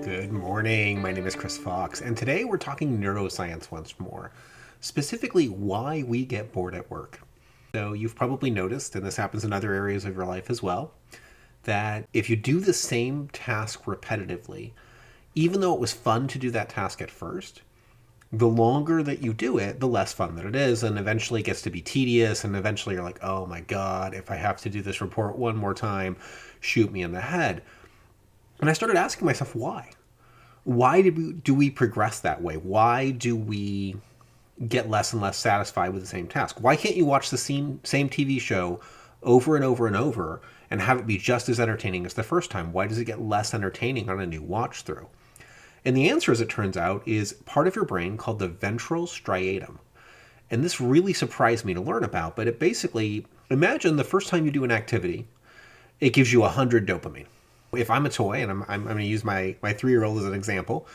Good morning. My name is Chris Fox, and today we're talking neuroscience once more, specifically why we get bored at work. So, you've probably noticed, and this happens in other areas of your life as well, that if you do the same task repetitively, even though it was fun to do that task at first, the longer that you do it, the less fun that it is, and eventually it gets to be tedious, and eventually you're like, oh my God, if I have to do this report one more time, shoot me in the head. And I started asking myself, why? Do we progress that way? Why do we get less and less satisfied with the same task? Why can't you watch the same TV show over and over and over and have it be just as entertaining as the first time? Why does it get less entertaining on a new watch through? And the answer, as it turns out, is part of your brain called the ventral striatum. And this really surprised me to learn about, but it basically, imagine the first time you do an activity, it gives you 100 dopamine. If I'm a toy, and I'm going to use my 3-year-old as an example,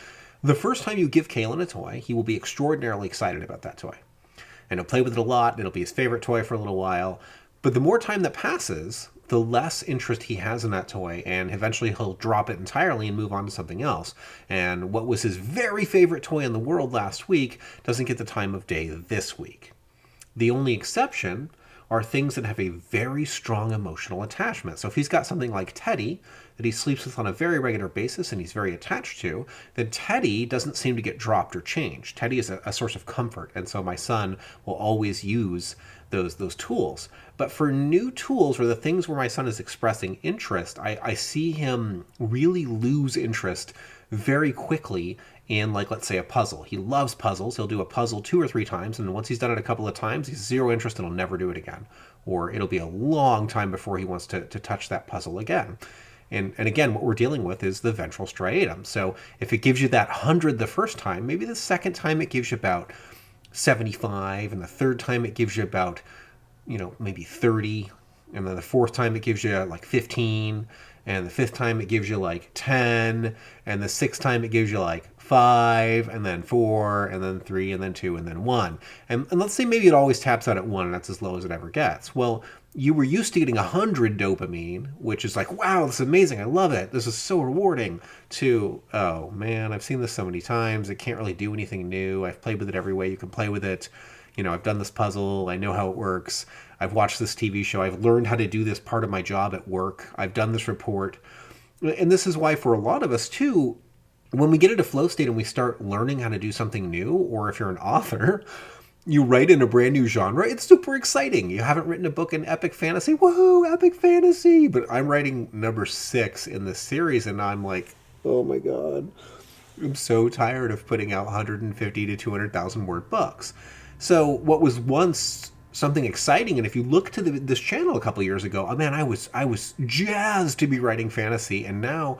the first time you give Kalen a toy, he will be extraordinarily excited about that toy. And he'll play with it a lot, and it'll be his favorite toy for a little while. But the more time that passes, the less interest he has in that toy, and eventually he'll drop it entirely and move on to something else. And what was his very favorite toy in the world last week doesn't get the time of day this week. The only exception are things that have a very strong emotional attachment. So if he's got something like Teddy that he sleeps with on a very regular basis and he's very attached to, then Teddy doesn't seem to get dropped or changed. Teddy is a source of comfort, and so my son will always use those tools. But for new tools or the things where my son is expressing interest, I see him really lose interest very quickly in, like, let's say a puzzle. He loves puzzles. He'll do a puzzle 2 or 3 times, and once he's done it a couple of times, he's zero interest and he'll never do it again. Or it'll be a long time before he wants to touch that puzzle again. And again, what we're dealing with is the ventral striatum. So if it gives you that 100 the first time, maybe the second time it gives you about 75, and the third time it gives you about, maybe 30, and then the fourth time it gives you like 15, and the fifth time it gives you like 10, and the sixth time it gives you like 5, and then 4, and then 3, and then 2, and then 1. And let's say maybe it always taps out at 1, and that's as low as it ever gets. Well, you were used to getting 100 dopamine, which is like, wow, this is amazing, I love it, this is so rewarding, to, oh man, I've seen this so many times, it can't really do anything new, I've played with it every way you can play with it, I've done this puzzle, I know how it works, I've watched this TV show, I've learned how to do this part of my job at work, I've done this report. And this is why for a lot of us too, when we get into flow state and we start learning how to do something new, or if you're an author, you write in a brand new genre, it's super exciting. You haven't written a book in epic fantasy, woohoo, epic fantasy. But I'm writing number 6 in this series, and I'm like, oh my God, I'm so tired of putting out 150 to 200,000 word books. So what was once something exciting, and if you look to this channel a couple years ago, oh man, I was jazzed to be writing fantasy, and now,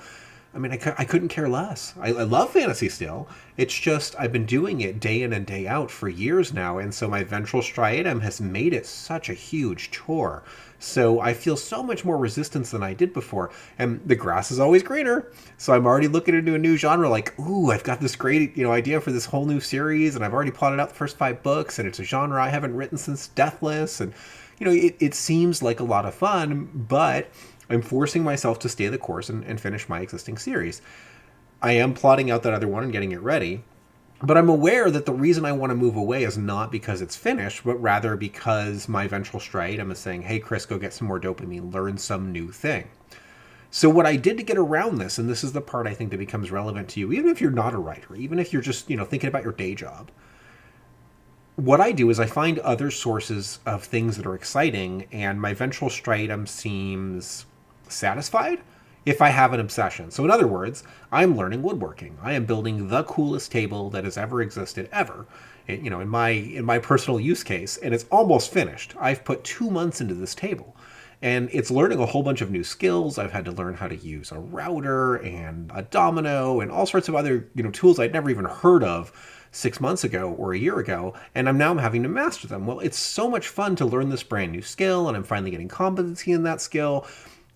I mean, I couldn't care less. I love fantasy still. It's just I've been doing it day in and day out for years now, and so my ventral striatum has made it such a huge chore. So I feel so much more resistance than I did before, and the grass is always greener. So I'm already looking into a new genre, like, ooh, I've got this great idea for this whole new series, and I've already plotted out the first 5 books, and it's a genre I haven't written since Deathless, and it seems like a lot of fun, but I'm forcing myself to stay the course and finish my existing series. I am plotting out that other one and getting it ready, but I'm aware that the reason I want to move away is not because it's finished, but rather because my ventral striatum is saying, hey, Chris, go get some more dopamine, learn some new thing. So what I did to get around this, and this is the part I think that becomes relevant to you, even if you're not a writer, even if you're just, thinking about your day job, what I do is I find other sources of things that are exciting, and my ventral striatum seems satisfied if I have an obsession. So in other words, I'm learning woodworking. I am building the coolest table that has ever existed ever, in my personal use case, and it's almost finished. I've put 2 months into this table, and it's learning a whole bunch of new skills. I've had to learn how to use a router and a domino and all sorts of other tools I'd never even heard of 6 months ago or a year ago, and I'm having to master them. Well, it's so much fun to learn this brand new skill, and I'm finally getting competency in that skill.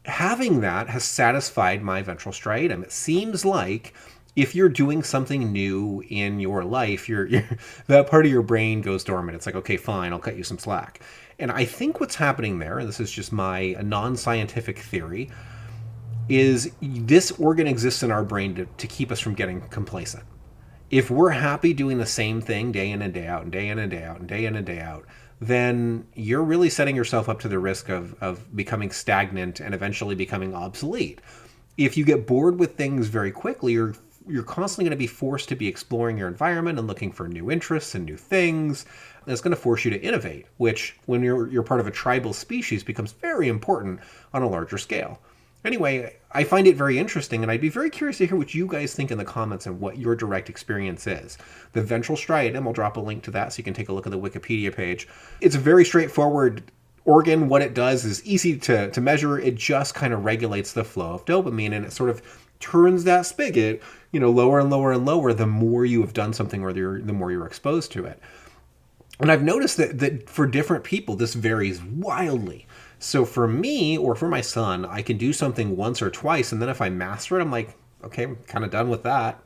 Having that has satisfied my ventral striatum. It seems like if you're doing something new in your life, that part of your brain goes dormant. It's like, okay, fine, I'll cut you some slack. And I think what's happening there, and this is just my non-scientific theory, is this organ exists in our brain to keep us from getting complacent. If we're happy doing the same thing day in and day out and day in and day out and day in and day out, then you're really setting yourself up to the risk of becoming stagnant and eventually becoming obsolete. If you get bored with things very quickly, you're constantly going to be forced to be exploring your environment and looking for new interests and new things. And it's going to force you to innovate, which when you're part of a tribal species becomes very important on a larger scale. Anyway, I find it very interesting, and I'd be very curious to hear what you guys think in the comments and what your direct experience is. The ventral striatum, I'll drop a link to that so you can take a look at the Wikipedia page. It's a very straightforward organ. What it does is easy to measure. It just kind of regulates the flow of dopamine, and it sort of turns that spigot, lower and lower and lower the more you have done something or the more you're exposed to it. And I've noticed that for different people, this varies wildly. So for me or for my son, I can do something once or twice, and then if I master it, I'm like, okay, I'm kind of done with that.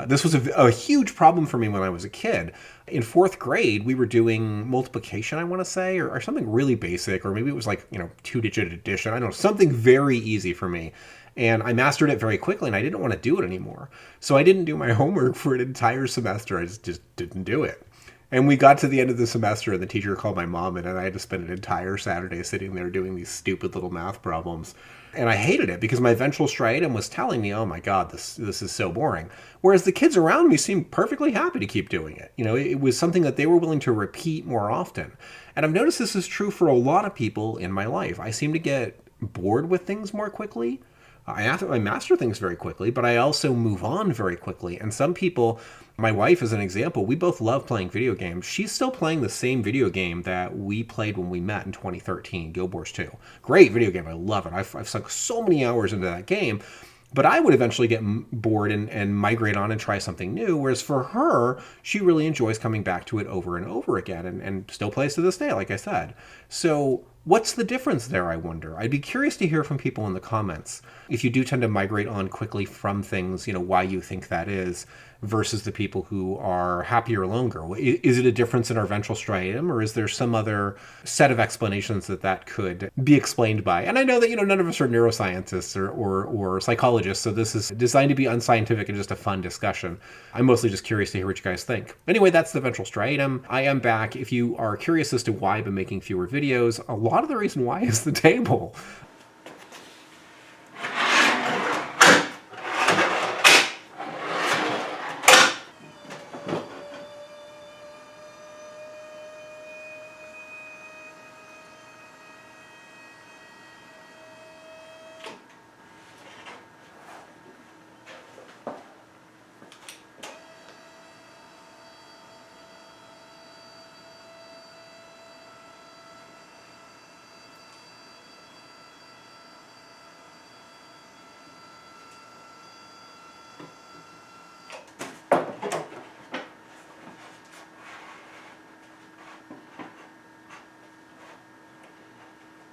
This was a huge problem for me when I was a kid. In fourth grade, we were doing multiplication, I want to say, or something really basic, or maybe it was like, two-digit addition. I don't know, something very easy for me. And I mastered it very quickly, and I didn't want to do it anymore. So I didn't do my homework for an entire semester. I just didn't do it. And we got to the end of the semester, and the teacher called my mom in, and I had to spend an entire Saturday sitting there doing these stupid little math problems. And I hated it because my ventral striatum was telling me, oh my God, this is so boring. Whereas the kids around me seemed perfectly happy to keep doing it. It was something that they were willing to repeat more often. And I've noticed this is true for a lot of people in my life. I seem to get bored with things more quickly. I master things very quickly, but I also move on very quickly. And some people, my wife is an example, we both love playing video games. She's still playing the same video game that we played when we met in 2013, Guild Wars 2. Great video game. I love it. I've sunk so many hours into that game. But I would eventually get bored and migrate on and try something new. Whereas for her, she really enjoys coming back to it over and over again and still plays to this day, like I said. So what's the difference there, I wonder? I'd be curious to hear from people in the comments. If you do tend to migrate on quickly from things, why you think that is versus the people who are happier longer. Is it a difference in our ventral striatum, or is there some other set of explanations that could be explained by? And I know that, none of us are neuroscientists or psychologists, so this is designed to be unscientific and just a fun discussion. I'm mostly just curious to hear what you guys think. Anyway, that's the ventral striatum. I am back. If you are curious as to why I've been making fewer videos, a lot of the reason why is the table.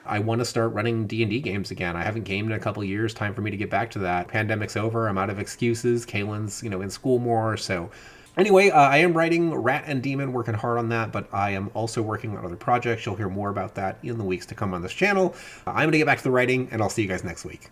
I want to start running D&D games again. I haven't gamed in a couple of years. Time for me to get back to that. Pandemic's over. I'm out of excuses. Kaylin's, in school more. So anyway, I am writing Rat and Demon, working hard on that, but I am also working on other projects. You'll hear more about that in the weeks to come on this channel. I'm going to get back to the writing, and I'll see you guys next week.